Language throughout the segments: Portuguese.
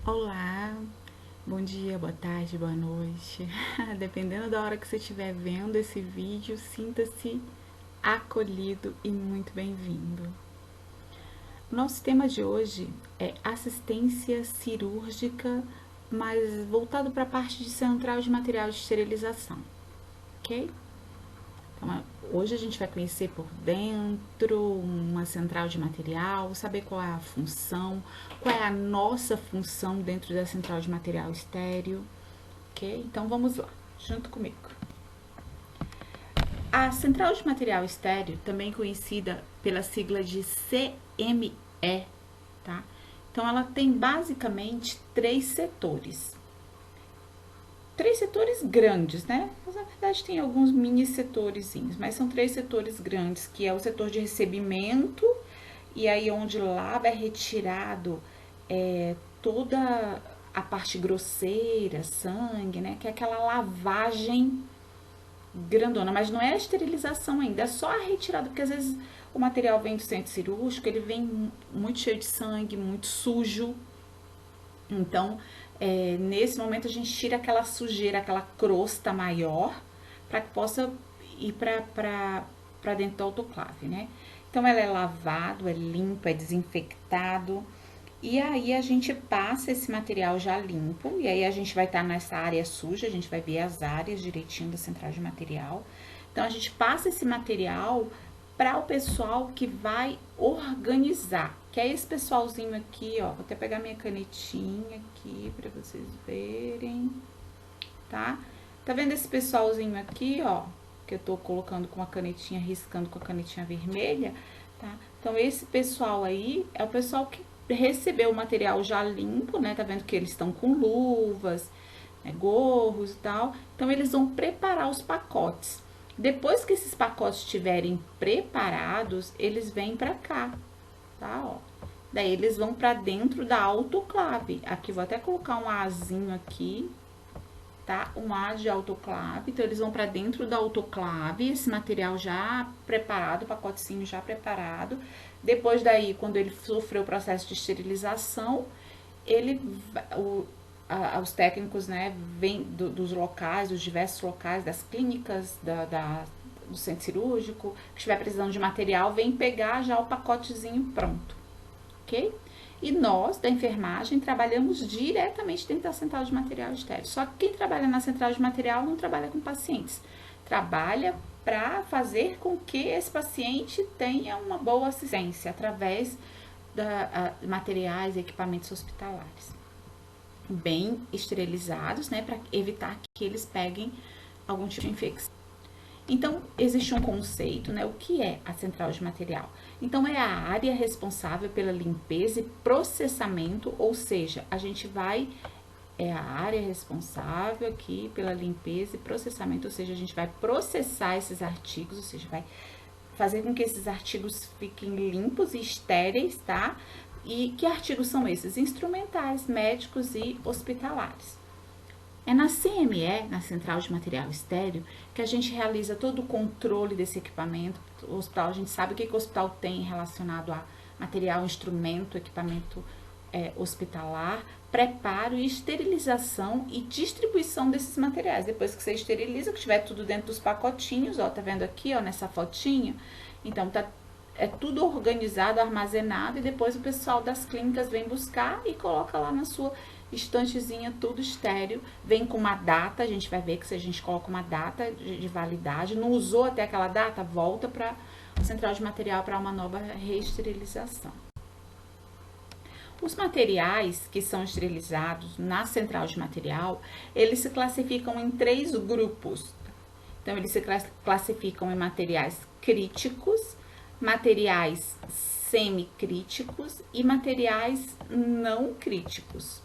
Olá, bom dia, boa tarde, boa noite. Dependendo da hora que você estiver vendo esse vídeo, sinta-se acolhido e muito bem-vindo. Nosso tema de hoje é assistência cirúrgica, mas voltado para a parte de central de material de esterilização, ok? Então, hoje a gente vai conhecer por dentro uma central de material, saber qual é a função, qual é a nossa função dentro da central de material estéreo, ok? Então vamos lá, junto comigo. A central de material estéreo, também conhecida pela sigla de CME, tá? Então ela tem basicamente três setores grandes, né? Mas na verdade tem alguns mini setorezinhos, mas são três setores grandes, que é o setor de recebimento, e aí onde lava é retirado toda a parte grosseira, sangue, né? Que é aquela lavagem grandona, mas não é a esterilização ainda, é só a retirada, porque às vezes o material vem do centro cirúrgico, ele vem muito cheio de sangue, muito sujo. Então, nesse momento a gente tira aquela sujeira, aquela crosta maior, para que possa ir para dentro do autoclave, né? Então, ela é lavado, é limpo, é desinfectado. E aí a gente passa esse material já limpo, e aí a gente vai estar nessa área suja, a gente vai ver as áreas direitinho da central de material. Então a gente passa esse material para o pessoal que vai organizar, que é esse pessoalzinho aqui, ó. Vou até pegar minha canetinha aqui para vocês verem, tá? Tá vendo esse pessoalzinho aqui, ó? Que eu tô colocando com a canetinha, riscando com a canetinha vermelha, tá? Então esse pessoal aí é o pessoal que recebeu o material já limpo, né? Tá vendo que eles estão com luvas, né, gorros e tal. Então eles vão preparar os pacotes. Depois que esses pacotes estiverem preparados, eles vêm para cá, tá? Ó. Daí eles vão para dentro da autoclave. Aqui vou até colocar um Azinho aqui, tá? Um A de autoclave. Então eles vão para dentro da autoclave, esse material já preparado, pacotezinho já preparado. Depois daí, quando ele sofreu o processo de esterilização, ele os técnicos, né, vêm dos locais, dos diversos locais, das clínicas, do centro cirúrgico, que estiver precisando de material, vem pegar já o pacotezinho pronto, ok? E nós, da enfermagem, trabalhamos diretamente dentro da central de material estéreo. Só que quem trabalha na central de material não trabalha com pacientes, trabalha para fazer com que esse paciente tenha uma boa assistência através de materiais e equipamentos hospitalares bem esterilizados, né, para evitar que eles peguem algum tipo de infecção. Então, existe um conceito, né? O que é a central de material? Então, é a área responsável pela limpeza e processamento, ou seja, a gente vai. É a área responsável aqui pela limpeza e processamento, ou seja, a gente vai processar esses artigos, ou seja, vai fazer com que esses artigos fiquem limpos e estéreis, tá? E que artigos são esses? Instrumentais, médicos e hospitalares. É na CME, na Central de Material Estéreo, que a gente realiza todo o controle desse equipamento. O hospital, a gente sabe o que o hospital tem relacionado a material, instrumento, equipamento hospitalar, preparo e esterilização e distribuição desses materiais. Depois que você esteriliza, que tiver tudo dentro dos pacotinhos, ó, tá vendo aqui, ó, nessa fotinha? Então, é tudo organizado, armazenado, e depois o pessoal das clínicas vem buscar e coloca lá na sua estantezinha, tudo estéreo, vem com uma data, a gente vai ver que se a gente coloca uma data de validade, não usou até aquela data, volta para a central de material para uma nova reesterilização. Os materiais que são esterilizados na central de material, eles se classificam em três grupos. Então, eles se classificam em materiais críticos, materiais semicríticos e materiais não críticos,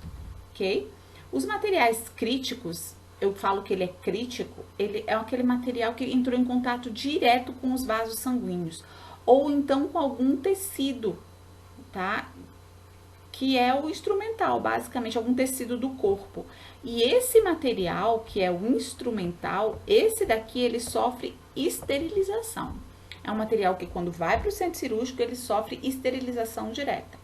ok? Os materiais críticos, eu falo que ele é crítico, ele é aquele material que entrou em contato direto com os vasos sanguíneos, ou então com algum tecido, tá? Que é o instrumental, basicamente, algum tecido do corpo. E esse material, que é o instrumental, esse daqui, ele sofre esterilização. É um material que, quando vai para o centro cirúrgico, ele sofre esterilização direta.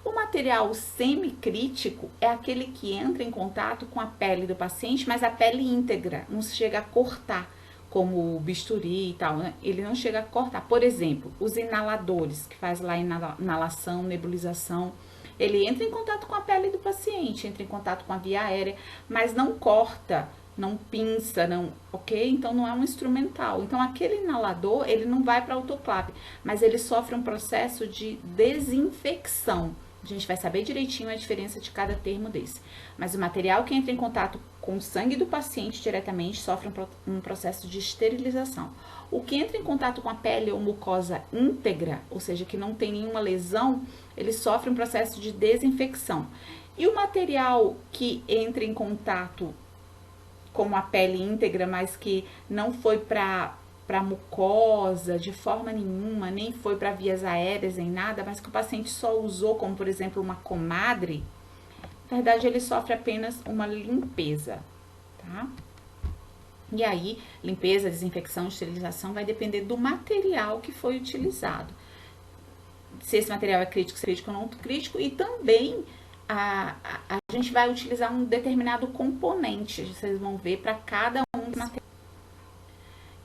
O material semicrítico é aquele que entra em contato com a pele do paciente, mas a pele íntegra, não se chega a cortar, como o bisturi e tal, né? Ele não chega a cortar. Por exemplo, os inaladores, que faz lá inalação, nebulização, ele entra em contato com a pele do paciente, entra em contato com a via aérea, mas não corta, não pinça, não, ok? Então não é um instrumental. Então aquele inalador, ele não vai para autoclave, mas ele sofre um processo de desinfecção. A gente vai saber direitinho a diferença de cada termo desse. Mas o material que entra em contato com o sangue do paciente diretamente sofre um processo de esterilização. O que entra em contato com a pele ou mucosa íntegra, ou seja, que não tem nenhuma lesão, ele sofre um processo de desinfecção. E o material que entra em contato com a pele íntegra, mas que não foi para mucosa de forma nenhuma, nem foi para vias aéreas nem nada, mas que o paciente só usou como, por exemplo, uma comadre, na verdade ele sofre apenas uma limpeza, tá? E aí, limpeza, desinfecção, esterilização vai depender do material que foi utilizado. Se esse material é crítico ou não crítico, e também a gente vai utilizar um determinado componente, vocês vão ver para cada um dos materiais.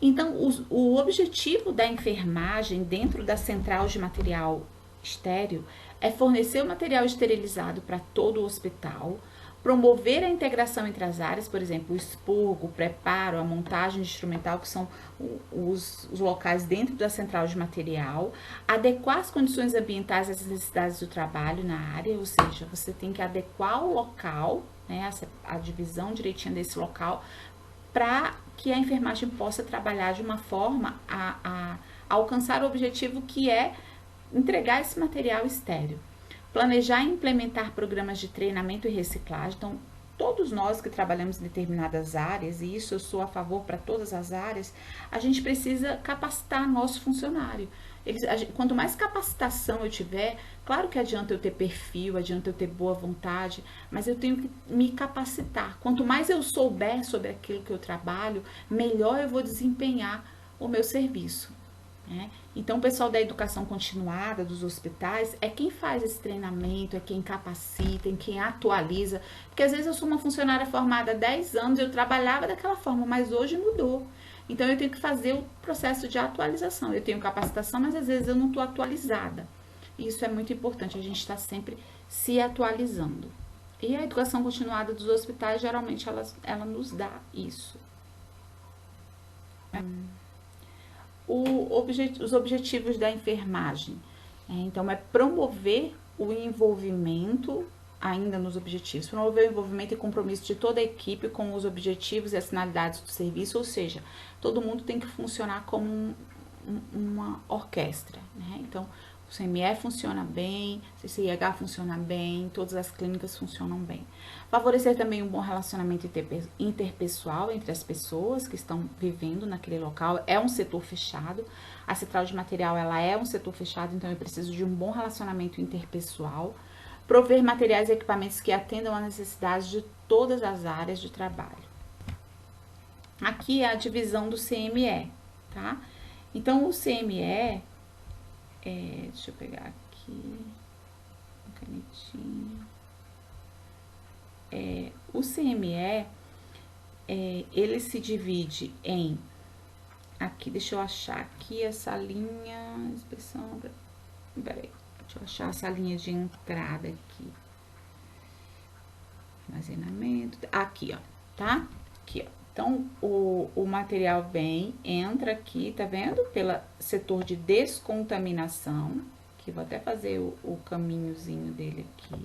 Então, o objetivo da enfermagem dentro da central de material estéril é fornecer o material esterilizado para todo o hospital, promover a integração entre as áreas, por exemplo, o expurgo, o preparo, a montagem de instrumental, que são os locais dentro da central de material, adequar as condições ambientais às necessidades do trabalho na área, ou seja, você tem que adequar o local, né, a divisão direitinha desse local, para que a enfermagem possa trabalhar de uma forma a alcançar o objetivo que é entregar esse material estéril. Planejar e implementar programas de treinamento e reciclagem. Então, todos nós que trabalhamos em determinadas áreas, e isso eu sou a favor para todas as áreas, a gente precisa capacitar nosso funcionário. Quanto mais capacitação eu tiver, claro que adianta eu ter perfil, adianta eu ter boa vontade, mas eu tenho que me capacitar. Quanto mais eu souber sobre aquilo que eu trabalho, melhor eu vou desempenhar o meu serviço, né? Então, o pessoal da educação continuada, dos hospitais, é quem faz esse treinamento, é quem capacita, é quem atualiza. Porque às vezes eu sou uma funcionária formada há 10 anos, eu trabalhava daquela forma, mas hoje mudou. Então, eu tenho que fazer o processo de atualização. Eu tenho capacitação, mas às vezes eu não estou atualizada. Isso é muito importante, a gente está sempre se atualizando. E a educação continuada dos hospitais, geralmente, ela nos dá isso. Os objetivos da enfermagem. Então, é promover o envolvimento, ainda nos objetivos, promover o envolvimento e compromisso de toda a equipe com os objetivos e as finalidades do serviço, ou seja, todo mundo tem que funcionar como uma orquestra, né? Então, o CME funciona bem, o CCIH funciona bem, todas as clínicas funcionam bem. Favorecer também um bom relacionamento interpessoal entre as pessoas que estão vivendo naquele local. É um setor fechado, a central de material ela é um setor fechado, então eu preciso de um bom relacionamento interpessoal. Prover materiais e equipamentos que atendam às necessidades de todas as áreas de trabalho. Aqui é a divisão do CME, tá? Então, o CME... deixa eu pegar aqui uma canetinha. O CME, ele se divide em... Aqui, deixa eu achar aqui essa linha... Inspeção... Peraí, deixa eu achar essa linha de entrada aqui. Armazenamento... Aqui, ó, tá? Aqui, ó. Então, o material vem, entra aqui, tá vendo? Pelo setor de descontaminação, que vou até fazer o caminhozinho dele aqui.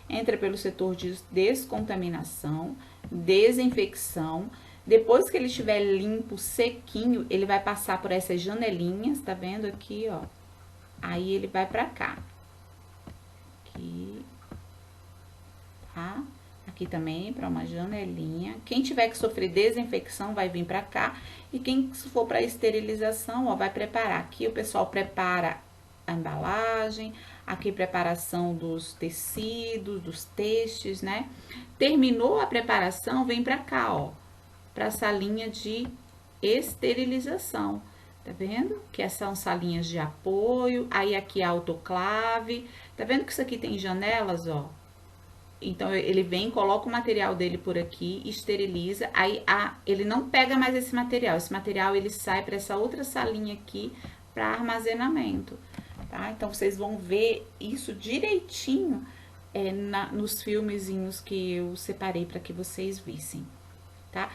Entra pelo setor de descontaminação, desinfecção. Depois que ele estiver limpo, sequinho, ele vai passar por essas janelinhas, tá vendo aqui, ó? Aí ele vai pra cá. Aqui, tá? Aqui também para uma janelinha. Quem tiver que sofrer desinfecção vai vir para cá. E quem for para esterilização, ó, vai preparar. Aqui o pessoal prepara a embalagem. Aqui preparação dos tecidos, dos textos, né? Terminou a preparação, vem para cá, ó. Para essa linha de esterilização. Tá vendo? Que são salinhas de apoio. Aí aqui a autoclave. Tá vendo que isso aqui tem janelas, ó? Então, ele vem, coloca o material dele por aqui, esteriliza. Aí, ele não pega mais esse material. Esse material, ele sai para essa outra salinha aqui para armazenamento, tá? Então, vocês vão ver isso direitinho nos filmezinhos que eu separei para que vocês vissem, tá?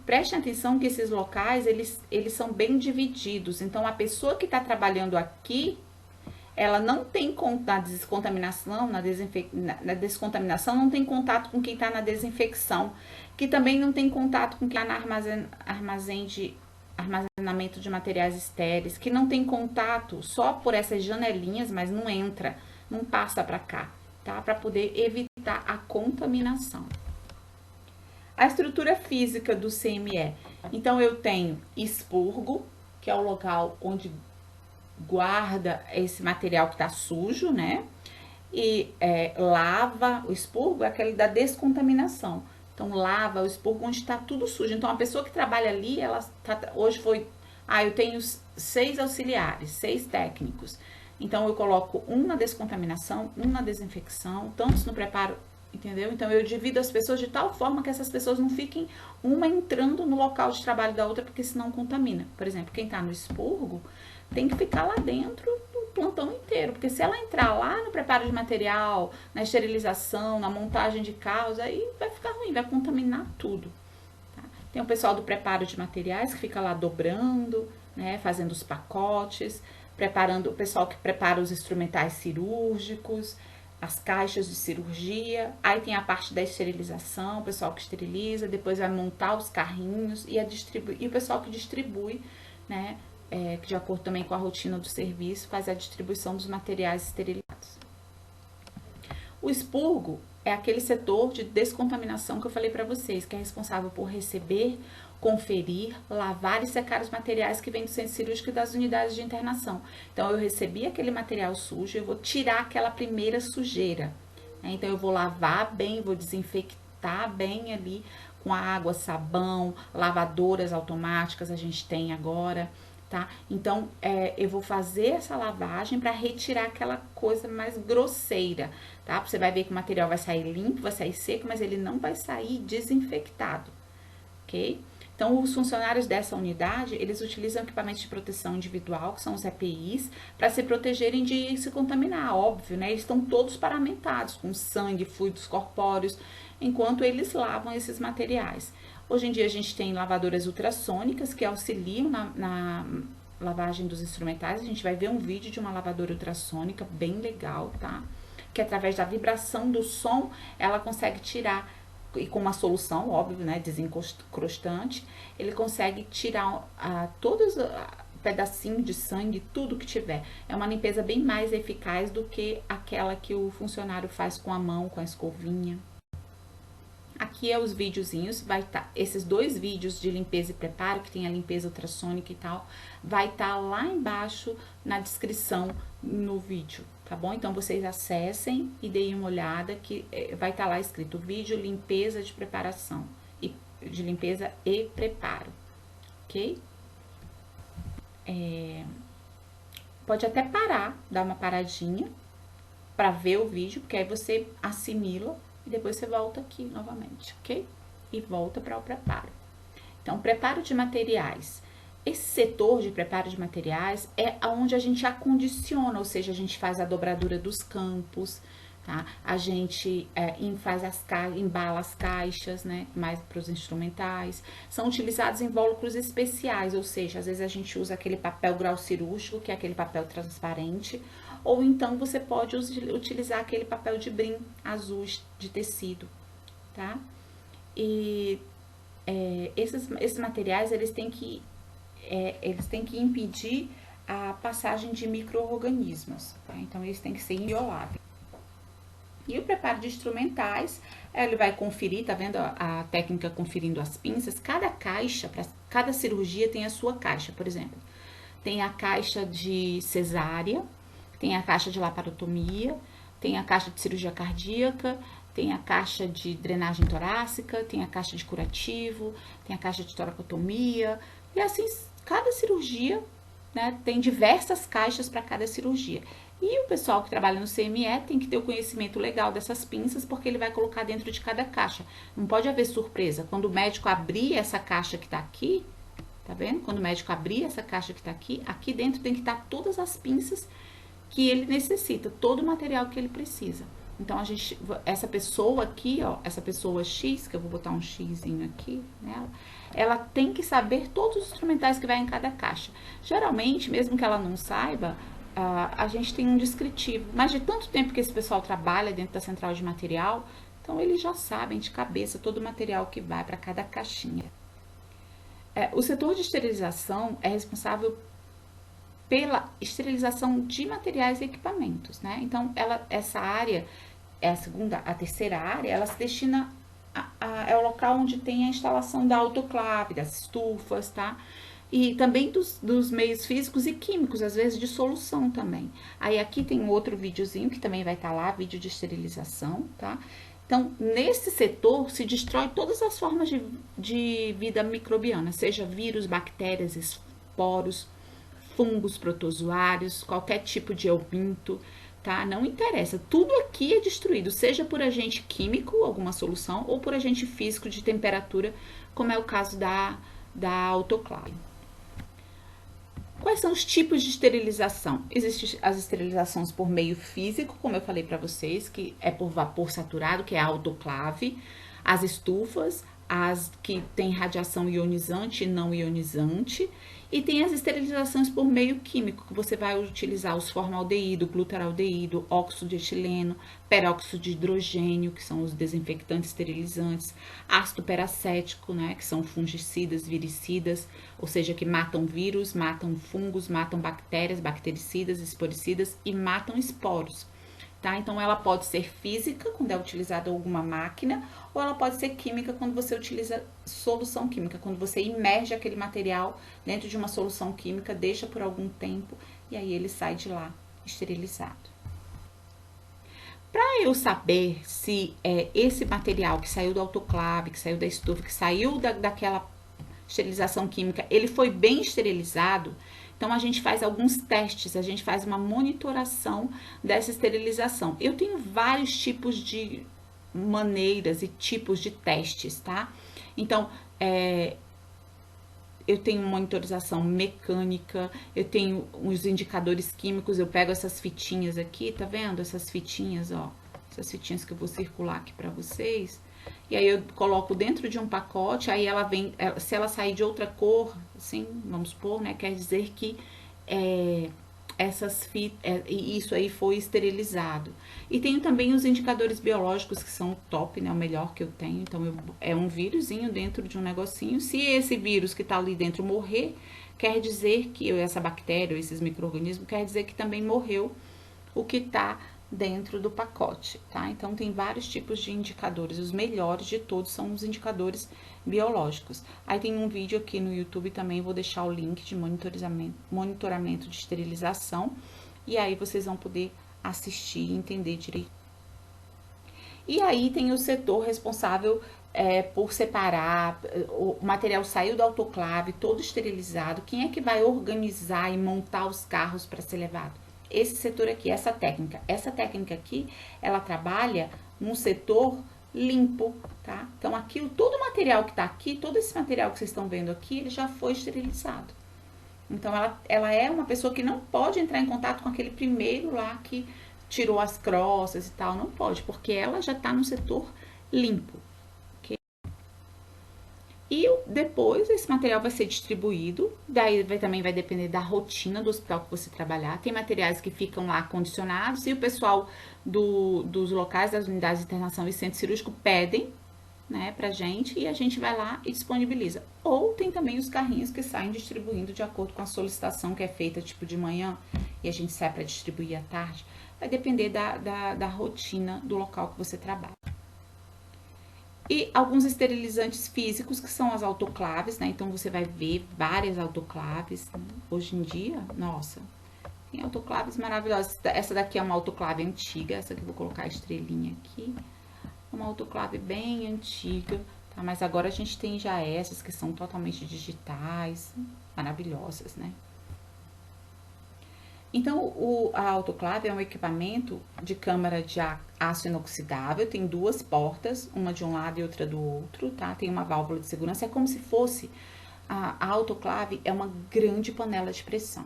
Prestem atenção que esses locais, eles são bem divididos. Então, a pessoa que está trabalhando aqui, ela não tem na descontaminação, na descontaminação, não tem contato com quem está na desinfecção, que também não tem contato com quem está no armazenamento de materiais estéreis, que não tem contato só por essas janelinhas, mas não entra, não passa para cá, tá? Para poder evitar a contaminação. A estrutura física do CME. Então, eu tenho expurgo, que é o local onde guarda esse material que tá sujo, né? E lava, o expurgo é aquele da descontaminação. Então, lava o expurgo onde está tudo sujo. Então, a pessoa que trabalha ali, hoje foi, eu tenho 6 auxiliares, 6 técnicos. Então, eu coloco um na descontaminação, um na desinfecção, tantos no preparo, entendeu? Então, eu divido as pessoas de tal forma que essas pessoas não fiquem uma entrando no local de trabalho da outra, porque senão contamina. Por exemplo, quem tá no expurgo tem que ficar lá dentro do plantão inteiro, porque se ela entrar lá no preparo de material, na esterilização, na montagem de carros, aí vai ficar ruim, vai contaminar tudo. Tá? Tem o pessoal do preparo de materiais que fica lá dobrando, né, fazendo os pacotes, preparando, o pessoal que prepara os instrumentais cirúrgicos, as caixas de cirurgia, aí tem a parte da esterilização, o pessoal que esteriliza, depois vai montar os carrinhos e o pessoal que distribui, né, que de acordo também com a rotina do serviço, faz a distribuição dos materiais esterilizados. O expurgo é aquele setor de descontaminação que eu falei para vocês, que é responsável por receber, conferir, lavar e secar os materiais que vêm do centro cirúrgico e das unidades de internação. Então, eu recebi aquele material sujo, eu vou tirar aquela primeira sujeira, né? Então, eu vou lavar bem, vou desinfectar bem ali com água, sabão, lavadoras automáticas a gente tem agora, tá? Então, eu vou fazer essa lavagem para retirar aquela coisa mais grosseira, tá? Você vai ver que o material vai sair limpo, vai sair seco, mas ele não vai sair desinfectado, ok? Então, os funcionários dessa unidade, eles utilizam equipamentos de proteção individual, que são os EPIs, para se protegerem de se contaminar, óbvio, né? Eles estão todos paramentados, com sangue, fluidos corpóreos, enquanto eles lavam esses materiais. Hoje em dia, a gente tem lavadoras ultrassônicas que auxiliam na lavagem dos instrumentais. A gente vai ver um vídeo de uma lavadora ultrassônica bem legal, tá? Que através da vibração do som, ela consegue tirar, e com uma solução, óbvio, né, desencrostante, ele consegue tirar todos pedacinhos de sangue, tudo que tiver. É uma limpeza bem mais eficaz do que aquela que o funcionário faz com a mão, com a escovinha. Aqui é os videozinhos, vai estar, esses 2 vídeos de limpeza e preparo, que tem a limpeza ultrassônica e tal, vai estar lá embaixo na descrição no vídeo, tá bom? Então, vocês acessem e deem uma olhada que vai estar lá escrito vídeo limpeza de preparação, de limpeza e preparo, ok? Pode até parar, dar uma paradinha para ver o vídeo, porque aí você assimila e depois você volta aqui novamente, ok? E volta para o preparo. Então, preparo de materiais. Esse setor de preparo de materiais é onde a gente acondiciona, ou seja, a gente faz a dobradura dos campos, tá? A gente embala as caixas, né? Mais para os instrumentais. São utilizados invólucros especiais, ou seja, às vezes a gente usa aquele papel grau cirúrgico, que é aquele papel transparente, ou então você pode utilizar aquele papel de brim azul de tecido, tá? E esses materiais, eles têm que impedir a passagem de micro-organismos, tá? Então, eles têm que ser invioláveis. E o preparo de instrumentais, ele vai conferir, tá vendo a técnica conferindo as pinças? Cada caixa, para cada cirurgia tem a sua caixa, por exemplo. Tem a caixa de cesárea, tem a caixa de laparotomia, tem a caixa de cirurgia cardíaca, tem a caixa de drenagem torácica, tem a caixa de curativo, tem a caixa de toracotomia, e assim, cada cirurgia né, tem diversas caixas para cada cirurgia. E o pessoal que trabalha no CME tem que ter o conhecimento legal dessas pinças, porque ele vai colocar dentro de cada caixa. Não pode haver surpresa. Quando o médico abrir essa caixa que tá aqui, tá vendo? Quando o médico abrir essa caixa que tá aqui, aqui dentro tem que estar todas as pinças que ele necessita, todo o material que ele precisa. Então, essa pessoa aqui, ó, essa pessoa X, que eu vou botar um Xzinho aqui nela, ela tem que saber todos os instrumentais que vai em cada caixa. Geralmente, mesmo que ela não saiba, a gente tem um descritivo. Mas de tanto tempo que esse pessoal trabalha dentro da central de material, então eles já sabem de cabeça todo o material que vai para cada caixinha. O setor de esterilização é responsável pela esterilização de materiais e equipamentos, né? Então, essa área é a terceira área, ela se destina é o local onde tem a instalação da autoclave, das estufas, tá? E também dos meios físicos e químicos, às vezes de solução também. Aí aqui tem um outro videozinho que também vai estar lá, vídeo de esterilização, tá? Então, nesse setor se destrói todas as formas de vida microbiana, seja vírus, bactérias, esporos, fungos protozoários, qualquer tipo de euminto, tá? Não interessa. Tudo aqui é destruído, seja por agente químico, alguma solução, ou por agente físico de temperatura, como é o caso da autoclave. Quais são os tipos de esterilização? Existem as esterilizações por meio físico, como eu falei para vocês, que é por vapor saturado, que é a autoclave, as estufas, as que têm radiação ionizante e não ionizante, e tem as esterilizações por meio químico, que você vai utilizar os formaldeído, glutaraldeído, óxido de etileno, peróxido de hidrogênio, que são os desinfectantes esterilizantes, ácido peracético, né, que são fungicidas, viricidas, ou seja, que matam vírus, matam fungos, matam bactérias, bactericidas, esporicidas e matam esporos. Tá? Então, ela pode ser física, quando é utilizada alguma máquina, ou ela pode ser química, quando você utiliza solução química, quando você imerge aquele material dentro de uma solução química, deixa por algum tempo e aí ele sai de lá esterilizado. Para eu saber se esse material que saiu do autoclave, que saiu da estufa, que saiu daquela esterilização química, ele foi bem esterilizado, então a gente faz alguns testes, a gente faz uma monitoração dessa esterilização. Eu tenho vários tipos de maneiras e tipos de testes, tá? Então, eu tenho monitorização mecânica, eu tenho os indicadores químicos, eu pego essas fitinhas aqui, tá vendo? Essas fitinhas, ó, essas fitinhas que eu vou circular aqui para vocês. E aí eu coloco dentro de um pacote, aí ela vem, se ela sair de outra cor, assim, vamos supor, né, quer dizer que essas fitas, isso aí foi esterilizado. E tenho também os indicadores biológicos que são o top, né, o melhor que eu tenho. Então, é um vírusinho dentro de um negocinho. Se esse vírus que tá ali dentro morrer, quer dizer que essa bactéria, esses micro-organismos, quer dizer que também morreu o que tá dentro do pacote, tá? Então, tem vários tipos de indicadores. Os melhores de todos são os indicadores biológicos. Aí tem um vídeo aqui no YouTube também, vou deixar o link de monitoramento de esterilização. E aí vocês vão poder assistir e entender direito. E aí tem o setor responsável por separar, o material saiu do autoclave, todo esterilizado. Quem é que vai organizar e montar os carros para ser levado? Esse setor aqui, essa técnica. Essa técnica aqui, ela trabalha num setor limpo, tá? Então, aqui, todo o material que tá aqui, todo esse material que vocês estão vendo aqui, ele já foi esterilizado. Então, ela é uma pessoa que não pode entrar em contato com aquele primeiro lá que tirou as crossas e tal. Não pode, porque ela já tá no setor limpo. E depois esse material vai ser distribuído, daí também vai depender da rotina do hospital que você trabalhar. Tem materiais que ficam lá condicionados e o pessoal dos locais das unidades de internação e centro cirúrgico pedem, né, pra gente e a gente vai lá e disponibiliza. Ou tem também os carrinhos que saem distribuindo de acordo com a solicitação que é feita, tipo de manhã, e a gente sai para distribuir à tarde. Vai depender da rotina do local que você trabalha. E alguns esterilizantes físicos, que são as autoclaves, né? Então, você vai ver várias autoclaves. Hoje em dia, nossa, tem autoclaves maravilhosas. Essa daqui é uma autoclave antiga, essa que eu vou colocar a estrelinha aqui. Uma autoclave bem antiga, tá? Mas agora a gente tem já essas que são totalmente digitais, maravilhosas, né? Então, a autoclave é um equipamento de câmara de aço inoxidável, tem duas portas, uma de um lado e outra do outro, tá? Tem uma válvula de segurança, é como se fosse, a autoclave é uma grande panela de pressão,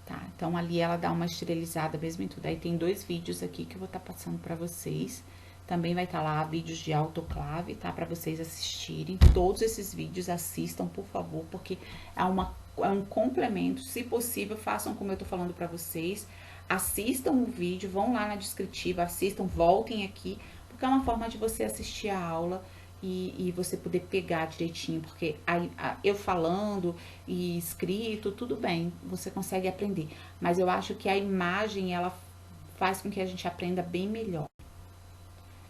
tá? Então, ali ela dá uma esterilizada mesmo em tudo. Aí tem 2 vídeos aqui que eu vou estar passando pra vocês. Também vai estar lá vídeos de autoclave, tá? Pra vocês assistirem. Todos esses vídeos assistam, por favor, porque é um complemento. Se possível, façam como eu tô falando pra vocês. Assistam o vídeo, vão lá na descritiva, assistam, voltem aqui, porque é uma forma de você assistir a aula e você poder pegar direitinho, porque eu falando e escrito, tudo bem, você consegue aprender. Mas eu acho que a imagem, ela faz com que a gente aprenda bem melhor.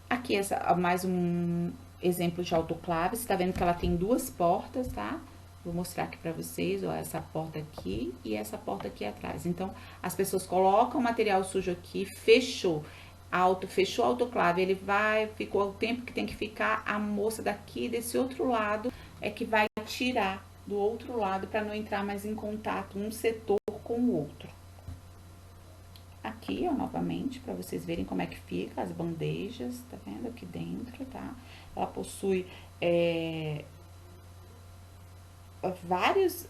Aqui, mais um exemplo de autoclave. Você tá vendo que ela tem 2 portas, tá? Vou mostrar aqui pra vocês, ó, essa porta aqui e essa porta aqui atrás. Então, as pessoas colocam o material sujo aqui, fechou a autoclave, ele ficou o tempo que tem que ficar, a moça daqui, desse outro lado, é que vai tirar do outro lado para não entrar mais em contato um setor com o outro. Aqui, ó, novamente, para vocês verem como é que fica as bandejas, tá vendo? Aqui dentro, tá? Ela possui vários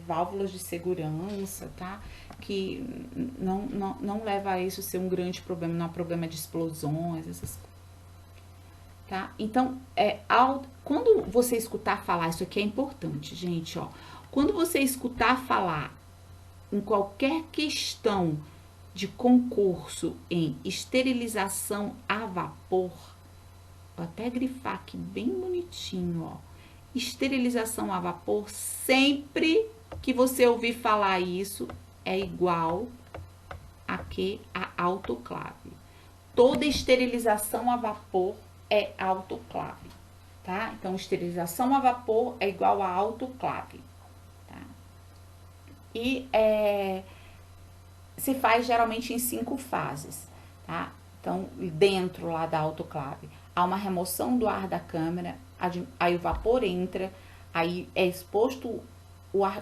válvulas de segurança, tá? Que não leva a isso ser um grande problema, não é um problema de explosões, essas coisas. Tá? Então, quando você escutar falar, isso aqui é importante, gente, ó. Quando você escutar falar em qualquer questão de concurso em esterilização a vapor, vou até grifar aqui bem bonitinho, ó. Esterilização a vapor, sempre que você ouvir falar isso, é igual a que a autoclave. Toda esterilização a vapor é autoclave, tá? Então, esterilização a vapor é igual a autoclave, tá? E se faz geralmente em 5 fases, tá? Então, dentro lá da autoclave, há uma remoção do ar da câmara, aí o vapor entra, aí é exposto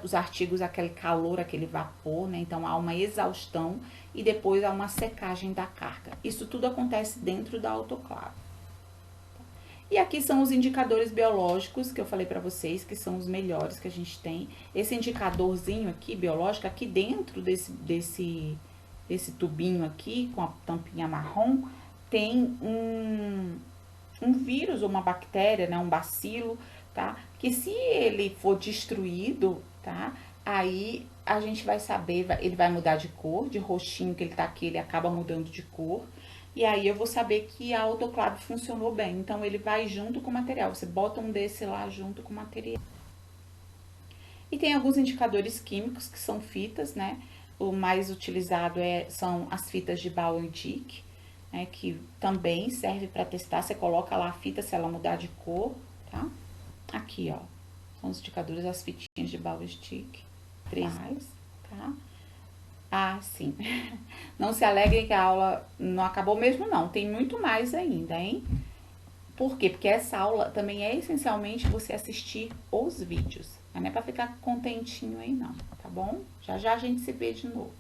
os artigos àquele calor, aquele vapor, né? Então, há uma exaustão e depois há uma secagem da carga. Isso tudo acontece dentro da autoclave. E aqui são os indicadores biológicos que eu falei para vocês, que são os melhores que a gente tem. Esse indicadorzinho aqui, biológico, aqui dentro desse tubinho aqui, com a tampinha marrom, tem um vírus ou uma bactéria, né, um bacilo, tá? Que se ele for destruído, tá? Aí a gente vai saber, ele vai mudar de cor, de roxinho que ele tá aqui, ele acaba mudando de cor. E aí eu vou saber que a autoclave funcionou bem. Então, ele vai junto com o material. Você bota um desse lá junto com o material. E tem alguns indicadores químicos que são fitas, né? O mais utilizado são as fitas de Bauer-Dick, né? Que também serve para testar. Você coloca lá a fita se ela mudar de cor, tá? Aqui, ó. São os indicadores, as fitinhas de Bauer-Dick. 3, tá? Ah, sim. Não se alegrem que a aula não acabou mesmo, não. Tem muito mais ainda, hein? Por quê? Porque essa aula também é essencialmente você assistir os vídeos. Não é pra ficar contentinho aí, não, tá bom? Já já a gente se vê de novo.